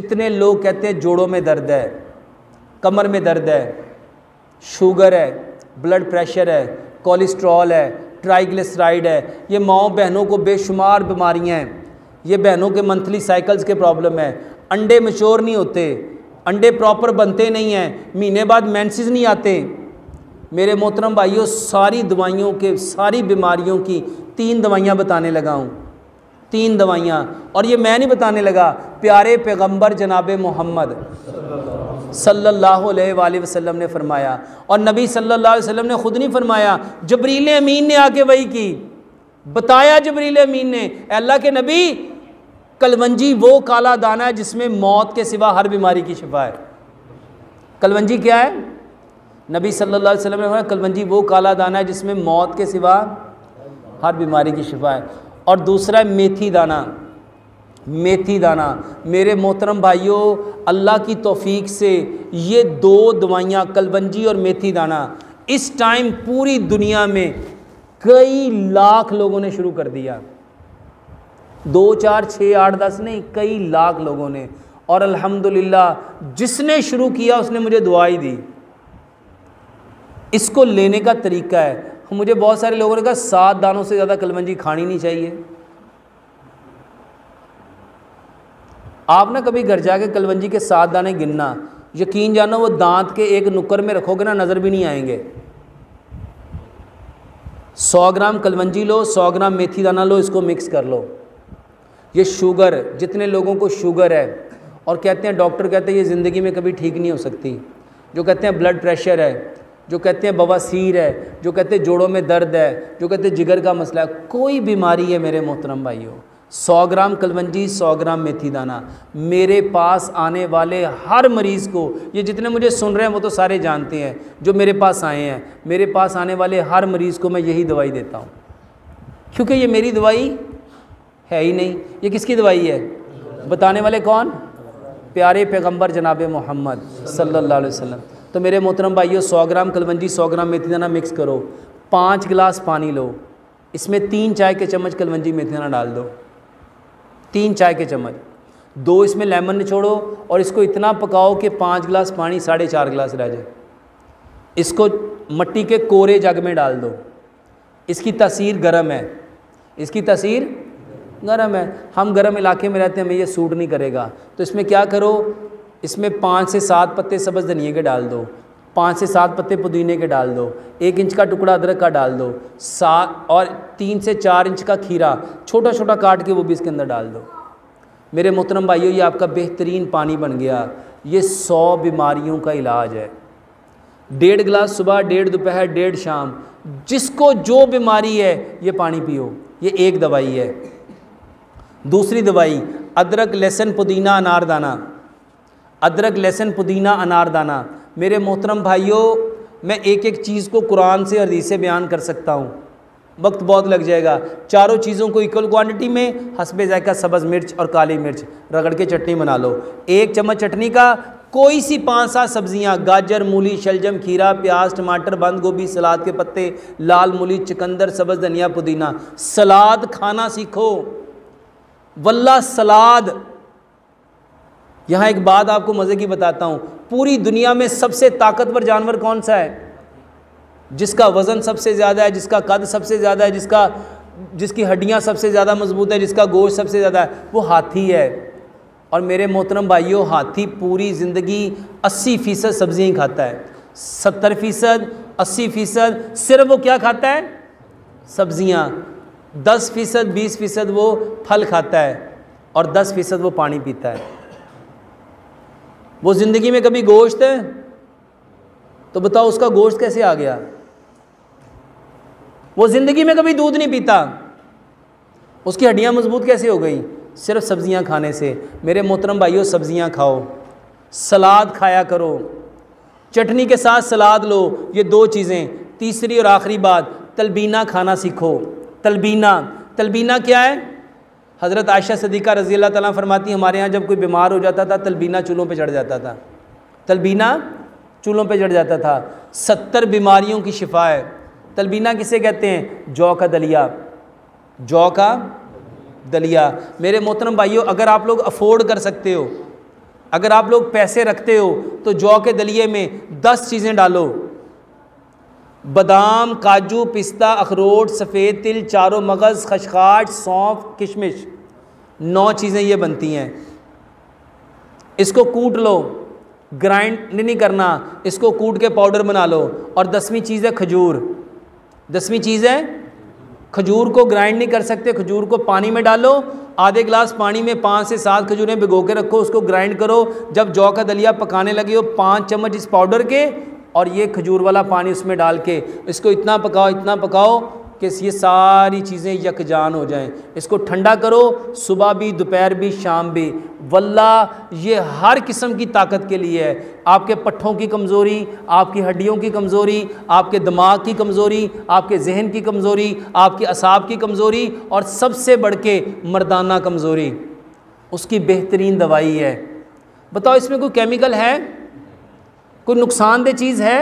कितने लोग कहते हैं जोड़ों में दर्द है, कमर में दर्द है, शुगर है, ब्लड प्रेशर है, कोलेस्ट्रॉल है, ट्राइग्लिसराइड है। ये माओं बहनों को बेशुमार बीमारियां हैं। ये बहनों के मंथली साइकिल्स के प्रॉब्लम है। अंडे मैच्योर नहीं होते, अंडे प्रॉपर बनते नहीं हैं, महीने बाद मेंसेस नहीं आते। मेरे मोहतरम भाइयों, सारी दवाइयों के, सारी बीमारियों की 3 दवाइयाँ बताने लगा हूँ, 3 दवाइयाँ। और ये मैं नहीं बताने लगा, प्यारे पैगंबर जनाब मोहम्मद सल्लल्लाहु अलैहि वसल्लम ने फरमाया। और नबी सल्लल्लाहु अलैहि वसल्लम ने ख़ुद नहीं फरमाया, जबरील अमीन ने आके वही की, बताया जबरील अमीन ने, अल्लाह के नबी कलवंजी वो काला दाना है जिसमें मौत के सिवा हर बीमारी की शिफा है। कलवंजी क्या है? नबी सल्लल्लाहु अलैहि वसल्लम ने फरमाया कलवंजी वो काला दाना है जिसमें मौत के सिवा हर बीमारी की शिफा है। और दूसरा है मेथी दाना। मेथी दाना मेरे मोहतरम भाइयों, अल्लाह की तौफीक से ये 2 दवाइयाँ, कलवंजी और मेथी दाना, इस टाइम पूरी दुनिया में कई लाख लोगों ने शुरू कर दिया। 2, 4, 6, 8, 10 नहीं, कई लाख लोगों ने। और अल्हम्दुलिल्लाह जिसने शुरू किया उसने मुझे दुआई दी। इसको लेने का तरीका है, मुझे बहुत सारे लोगों ने कहा 7 दानों से ज़्यादा कलवंजी खानी नहीं चाहिए। आप ना कभी घर जाके कलवंजी के 7 दाने गिनना, यकीन जानो वो दांत के एक नुक्कर में रखोगे ना, नज़र भी नहीं आएंगे। 100 ग्राम कलवंजी लो, 100 ग्राम मेथी दाना लो, इसको मिक्स कर लो। ये शुगर, जितने लोगों को शुगर है और कहते हैं, डॉक्टर कहते हैं ये ज़िंदगी में कभी ठीक नहीं हो सकती, जो कहते हैं ब्लड प्रेशर है, जो कहते हैं बवासीर है, जो कहते हैं जोड़ों में दर्द है, जो कहते हैं जिगर का मसला है, कोई बीमारी है मेरे मोहतरम भाइयों, 100 ग्राम कलवंजी, 100 ग्राम मेथी दाना, मेरे पास आने वाले हर मरीज़ को, ये जितने मुझे सुन रहे हैं वो तो सारे जानते हैं, जो मेरे पास आए हैं, मेरे पास आने वाले हर मरीज़ को मैं यही दवाई देता हूँ, क्योंकि ये मेरी दवाई है ही नहीं। ये किसकी दवाई है? बताने वाले कौन? प्यारे पैगंबर जनाब मोहम्मद सल्लल्लाहु अलैहि वसल्लम। तो मेरे मोहतरम भाइयों, 100 ग्राम कलवंजी, 100 ग्राम मेथी दाना मिक्स करो, 5 गिलास पानी लो, इसमें 3 चाय के चम्मच कलवंजी मेथी दाना डाल दो, 3 चाय के चम्मच, 2 इसमें लेमन निचोड़ो और इसको इतना पकाओ कि 5 गिलास पानी 4.5 गिलास रह जाए। इसको मट्टी के कोरे जग में डाल दो। इसकी तासीर गर्म है, इसकी तासीर गर्म है। हम गर्म इलाके में रहते हैं, हमें ये सूट नहीं करेगा। तो इसमें क्या करो, इसमें 5 से 7 पत्ते सब्ज़ धनिए के डाल दो, 5 से 7 पत्ते पुदीने के डाल दो, 1 इंच का टुकड़ा अदरक का डाल दो, और 3 से 4 इंच का खीरा छोटा छोटा काट के वो भी इसके अंदर डाल दो। मेरे मोहतरम भाइयों, ये आपका बेहतरीन पानी बन गया। ये 100 बीमारियों का इलाज है। 1.5 गिलास सुबह, 1.5 दोपहर, 1.5 शाम, जिसको जो बीमारी है ये पानी पियो। ये एक दवाई है। दूसरी दवाई, अदरक लहसुन पुदीना अनारदाना, अदरक लहसुन पुदीना अनारदाना। मेरे मोहतरम भाइयों, मैं एक एक चीज़ को कुरान से हदीस से बयान कर सकता हूँ, वक्त बहुत लग जाएगा। चारों चीज़ों को इक्वल क्वांटिटी में हस्बे जायका सब्ज़ मिर्च और काली मिर्च रगड़ के चटनी बना लो। 1 चम्मच चटनी का कोई सी 5-7 सब्जियाँ, गाजर, मूली, शलजम, खीरा, प्याज, टमाटर, बंद गोभी, सलाद के पत्ते, लाल मूली, चुकंदर, सब्ज़ धनिया, पुदीना। सलाद खाना सीखो, वल्ला सलाद। यहाँ एक बात आपको मज़े की बताता हूँ, पूरी दुनिया में सबसे ताकतवर जानवर कौन सा है? जिसका वज़न सबसे ज़्यादा है, जिसका कद सबसे ज़्यादा है, जिसकी हड्डियाँ सबसे ज़्यादा मजबूत है, जिसका गोश्त सबसे ज़्यादा है, वो हाथी है। और मेरे मोहतरम भाइयों, हाथी पूरी ज़िंदगी 80% सब्जियाँ ही खाता है, 70%, 80% सिर्फ वो क्या खाता है? सब्जियाँ। 10%, 20% वो फल खाता है और 10% वो पानी पीता है। वो ज़िंदगी में कभी गोश्त है तो बताओ उसका गोश्त कैसे आ गया? वो ज़िंदगी में कभी दूध नहीं पीता, उसकी हड्डियाँ मजबूत कैसे हो गई? सिर्फ सब्जियां खाने से। मेरे मोहतरम भाइयों, सब्जियां खाओ, सलाद खाया करो, चटनी के साथ सलाद लो, ये 2 चीज़ें। तीसरी और आखिरी बात, तलबीना खाना सीखो। तलबीना क्या है? हज़रत आयशा सिद्दीक़ा रज़ी अल्लाह ताला फरमाती, हमारे यहाँ जब कोई बीमार हो जाता था तलबीना चूल्हों पे चढ़ जाता था, तलबीना चूल्हों पे चढ़ जाता था। 70 बीमारियों की शिफा है। तलबीना किसे कहते हैं? जौ का दलिया, जौ का दलिया। मेरे मोहतरम भाइयों, अगर आप लोग अफोर्ड कर सकते हो अगर आप लोग पैसे रखते हो तो जौ के दलिए में 10 चीज़ें डालो, बादाम, काजू, पिस्ता, अखरोट, सफ़ेद तिल, चारों मगज़, खशखाश, सौंफ, किशमिश, 9 चीज़ें ये बनती हैं। इसको कूट लो, ग्राइंड नहीं करना, इसको कूट के पाउडर बना लो। और 10वीं चीज़ है खजूर। 10वीं चीज़ है खजूर को ग्राइंड नहीं कर सकते, खजूर को पानी में डालो, आधे गिलास पानी में 5 से 7 खजूरें भिगो के रखो, उसको ग्राइंड करो। जब जौ का दलिया पकाने लगे हो 5 चम्मच इस पाउडर के और ये खजूर वाला पानी उसमें डाल के इसको इतना पकाओ कि ये सारी चीज़ें यकजान हो जाएं। इसको ठंडा करो, सुबह भी, दोपहर भी, शाम भी। वल्लाह ये हर किस्म की ताकत के लिए है। आपके पट्ठों की कमज़ोरी, आपकी हड्डियों की कमज़ोरी, आपके दिमाग की कमज़ोरी, आपके जहन की कमज़ोरी, आपके असाब की कमज़ोरी और सबसे बढ़ के मर्दाना कमज़ोरी, उसकी बेहतरीन दवाई है। बताओ इसमें कोई केमिकल है, कोई नुकसानदेह चीज़ है?